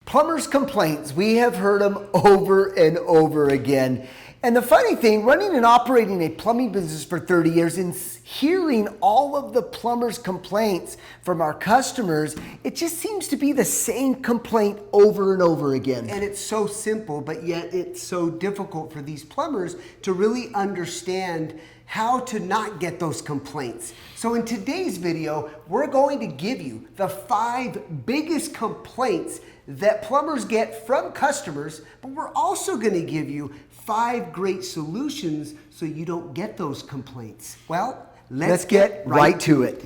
Plumbers' complaints, we have heard them over and over again. And the funny thing, running and operating a plumbing business for 30 years and hearing all of the plumbers' complaints from our customers, it just seems to be the same complaint over and over again. And it's so simple, but yet it's so difficult for these plumbers to really understand how to not get those complaints. So in today's video, we're going to give you the 5 biggest complaints that plumbers get from customers, but we're also going to give you 5 great solutions so you don't get those complaints. Well, let's get right to it.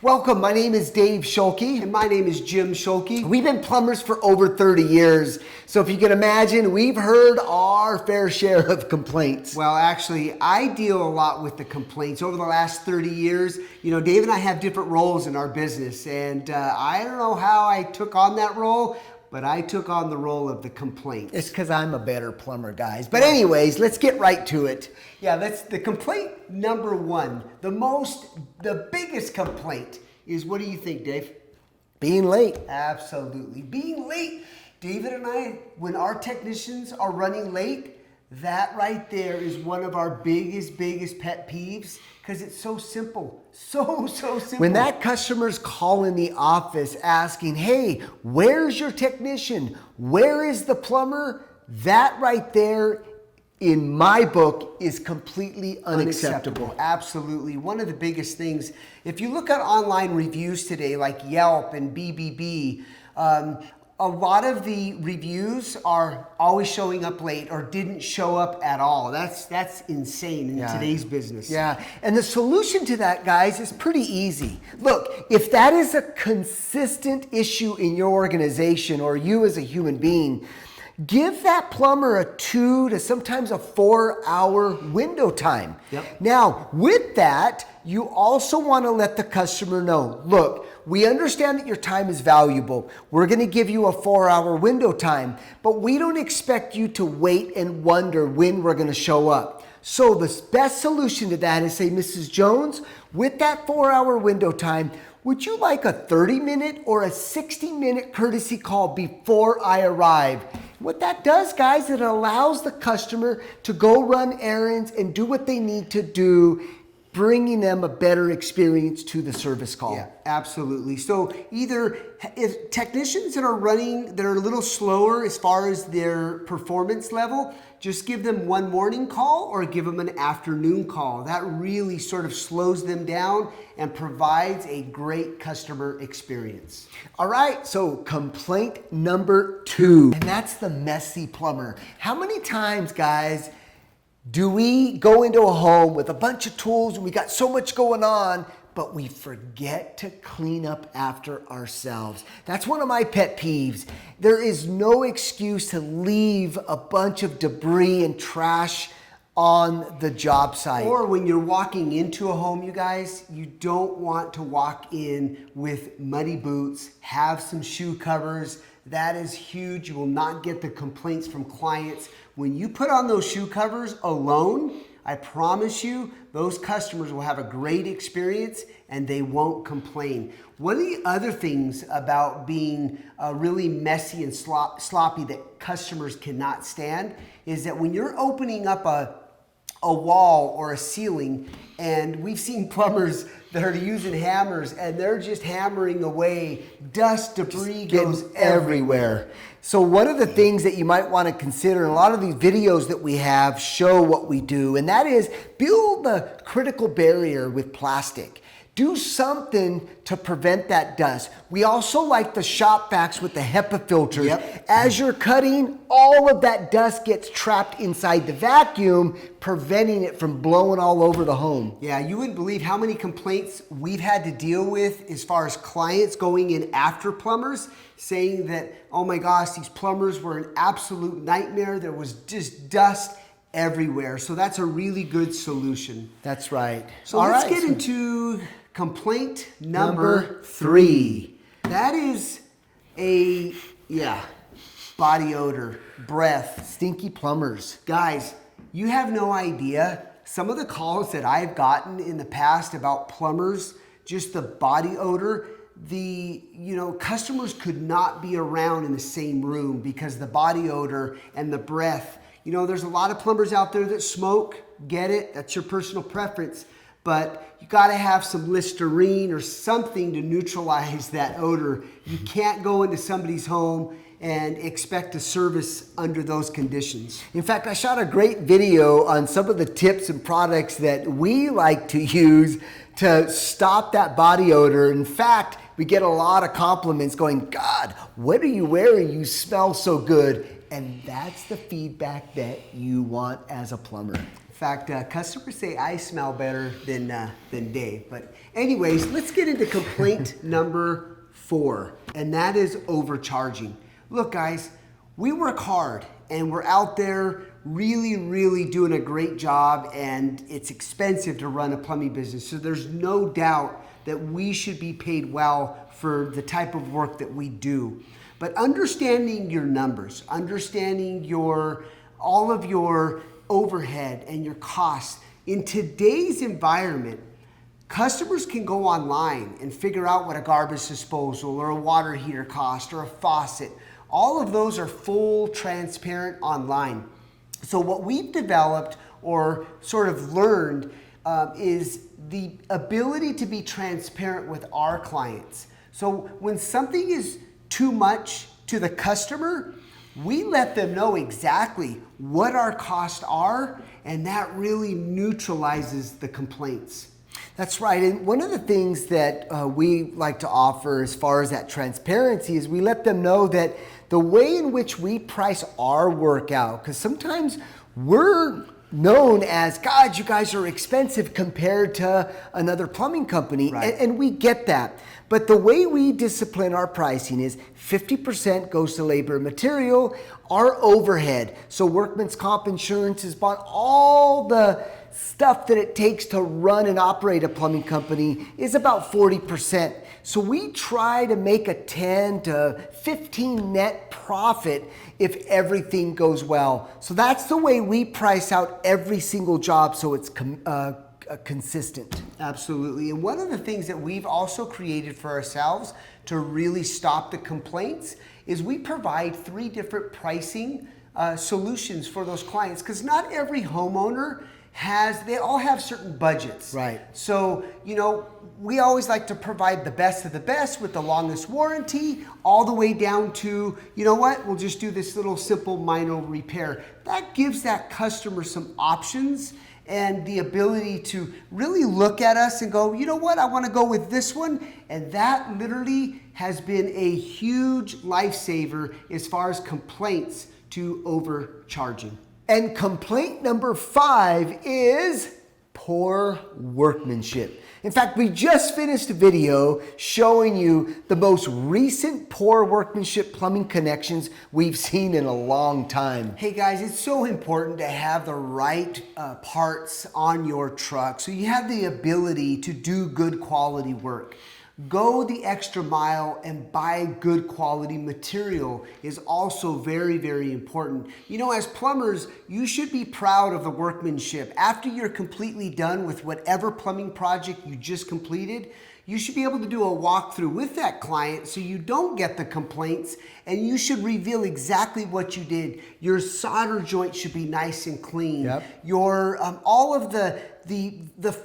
Welcome, my name is Dave Schulke. And my name is Jim Schulke. We've been plumbers for over 30 years. So if you can imagine, we've heard our fair share of complaints. Well, actually, I deal a lot with the complaints. Over the last 30 years, you know, Dave and I have different roles in our business. And I don't know how I took on that role, but I took on the role of the complaint. It's because I'm a better plumber, guys. But anyways, let's get right to it. Yeah, that's the complaint number 1. The biggest complaint is, what do you think, Dave? Being late. Absolutely. Being late. David and I, when our technicians are running late, that right there is one of our biggest pet peeves, because it's so simple. So simple. When that customer's calling the office asking, hey, where's your technician? Where is the plumber? That right there, in my book, is completely unacceptable. Absolutely. One of the biggest things, if you look at online reviews today, like Yelp and BBB, a lot of the reviews are always showing up late or didn't show up at all. That's insane in today's business. Yeah, and the solution to that, guys, is pretty easy. Look, if that is a consistent issue in your organization or you as a human being, give that plumber a 2 to sometimes a 4-hour window time. Yep. Now, with that, you also want to let the customer know, look, we understand that your time is valuable. We're going to give you a 4-hour window time, but we don't expect you to wait and wonder when we're going to show up. So the best solution to that is say, Mrs. Jones, with that 4-hour window time, would you like a 30-minute or a 60-minute courtesy call before I arrive? What that does, guys, it allows the customer to go run errands and do what they need to do, bringing them a better experience to the service call. Yeah, absolutely. So either if technicians that are running, that are a little slower as far as their performance level, just give them one morning call or give them an afternoon call. That really sort of slows them down and provides a great customer experience. All right, so complaint number 2, and that's the messy plumber. How many times, guys, do we go into a home with a bunch of tools and we got so much going on, but we forget to clean up after ourselves? That's one of my pet peeves. There is no excuse to leave a bunch of debris and trash on the job site. Or when you're walking into a home, you guys, you don't want to walk in with muddy boots, have some shoe covers. That is huge. You will not get the complaints from clients. When you put on those shoe covers alone, I promise you, those customers will have a great experience and they won't complain. One of the other things about being really messy and sloppy that customers cannot stand is that when you're opening up a wall or a ceiling, and we've seen plumbers that are using hammers and they're just hammering away, dust, debris goes everywhere. So one of the things that you might want to consider, and a lot of these videos that we have show what we do, and that is build the critical barrier with plastic. Do something to prevent that dust. We also like the shop vacs with the HEPA filters. Yep. As you're cutting, all of that dust gets trapped inside the vacuum, preventing it from blowing all over the home. Yeah, you wouldn't believe how many complaints we've had to deal with as far as clients going in after plumbers, saying that, oh my gosh, these plumbers were an absolute nightmare. There was just dust everywhere. So that's a really good solution. That's right. So let's get into complaint number 3. That is body odor, breath. Stinky plumbers. Guys, you have no idea some of the calls that I've gotten in the past about plumbers, just the body odor, customers could not be around in the same room because the body odor and the breath. There's a lot of plumbers out there that smoke. Get it? That's your personal preference. But you got to have some Listerine or something to neutralize that odor. You can't go into somebody's home and expect a service under those conditions. In fact, I shot a great video on some of the tips and products that we like to use to stop that body odor. In fact, we get a lot of compliments going, God, what are you wearing? You smell so good. And that's the feedback that you want as a plumber. In fact, customers say I smell better than Dave. But anyways, let's get into complaint number 4, and that is overcharging. Look, guys, we work hard and we're out there really doing a great job, and it's expensive to run a plumbing business. So there's no doubt that we should be paid well for the type of work that we do. But understanding your numbers, understanding all of your overhead and your costs. In today's environment, customers can go online and figure out what a garbage disposal or a water heater cost or a faucet. All of those are full transparent online. So what we've developed or sort of learned is the ability to be transparent with our clients. So when something is too much to the customer, we let them know exactly what our costs are, and that really neutralizes the complaints. That's right. And one of the things that we like to offer as far as that transparency is we let them know that the way in which we price our work out, because sometimes we're known as, God, you guys are expensive compared to another plumbing company, right. and we get that. But the way we discipline our pricing is 50% goes to labor and material, our overhead. So workman's comp insurance is bought, all the stuff that it takes to run and operate a plumbing company is about 40%. So we try to make a 10 to 15 net profit if everything goes well. So that's the way we price out every single job, so it's consistent. Absolutely. And one of the things that we've also created for ourselves to really stop the complaints is we provide 3 different pricing solutions for those clients, because not every homeowner they all have certain budgets. Right. So, we always like to provide the best of the best with the longest warranty, all the way down to, we'll just do this little simple minor repair. That gives that customer some options and the ability to really look at us and go, I want to go with this one. And that literally has been a huge lifesaver as far as complaints to overcharging. And complaint number 5 is poor workmanship. In fact, we just finished a video showing you the most recent poor workmanship plumbing connections we've seen in a long time. Hey guys, it's so important to have the right parts on your truck so you have the ability to do good quality work. Go the extra mile and buy good quality material is also very important. As plumbers, you should be proud of the workmanship. After you're completely done with whatever plumbing project you just completed, you should be able to do a walkthrough with that client so you don't get the complaints, and you should reveal exactly what you did. Your solder joint should be nice and clean. Yep. Your all of the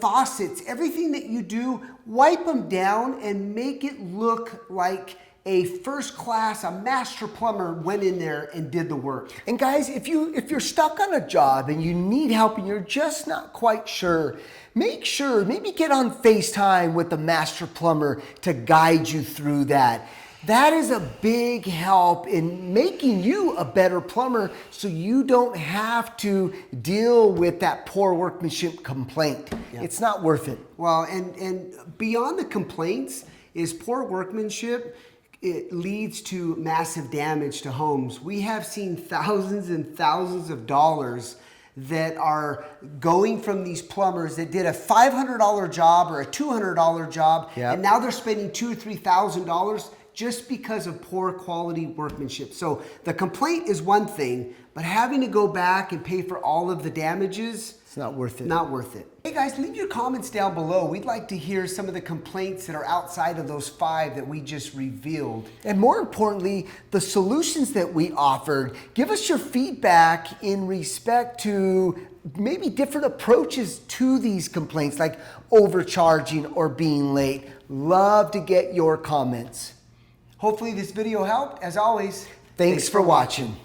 faucets, everything that you do, wipe them down and make it look like a first class, a master plumber went in there and did the work. And guys, if you're stuck on a job and you need help and you're just not quite sure, maybe get on FaceTime with the master plumber to guide you through that. That is a big help in making you a better plumber so you don't have to deal with that poor workmanship complaint. Yeah. It's not worth it. Well, and beyond the complaints is poor workmanship. It leads to massive damage to homes. We have seen thousands and thousands of dollars that are going from these plumbers that did a $500 job or a $200 job, yep. And now they're spending $2,000 or $3,000 just because of poor quality workmanship. So the complaint is one thing, but having to go back and pay for all of the damages, It's not worth it. Not worth it. Hey guys, leave your comments down below. We'd like to hear some of the complaints that are outside of those 5 that we just revealed. And more importantly, the solutions that we offered. Give us your feedback in respect to maybe different approaches to these complaints, like overcharging or being late. Love to get your comments. Hopefully this video helped. As always, Thanks for watching.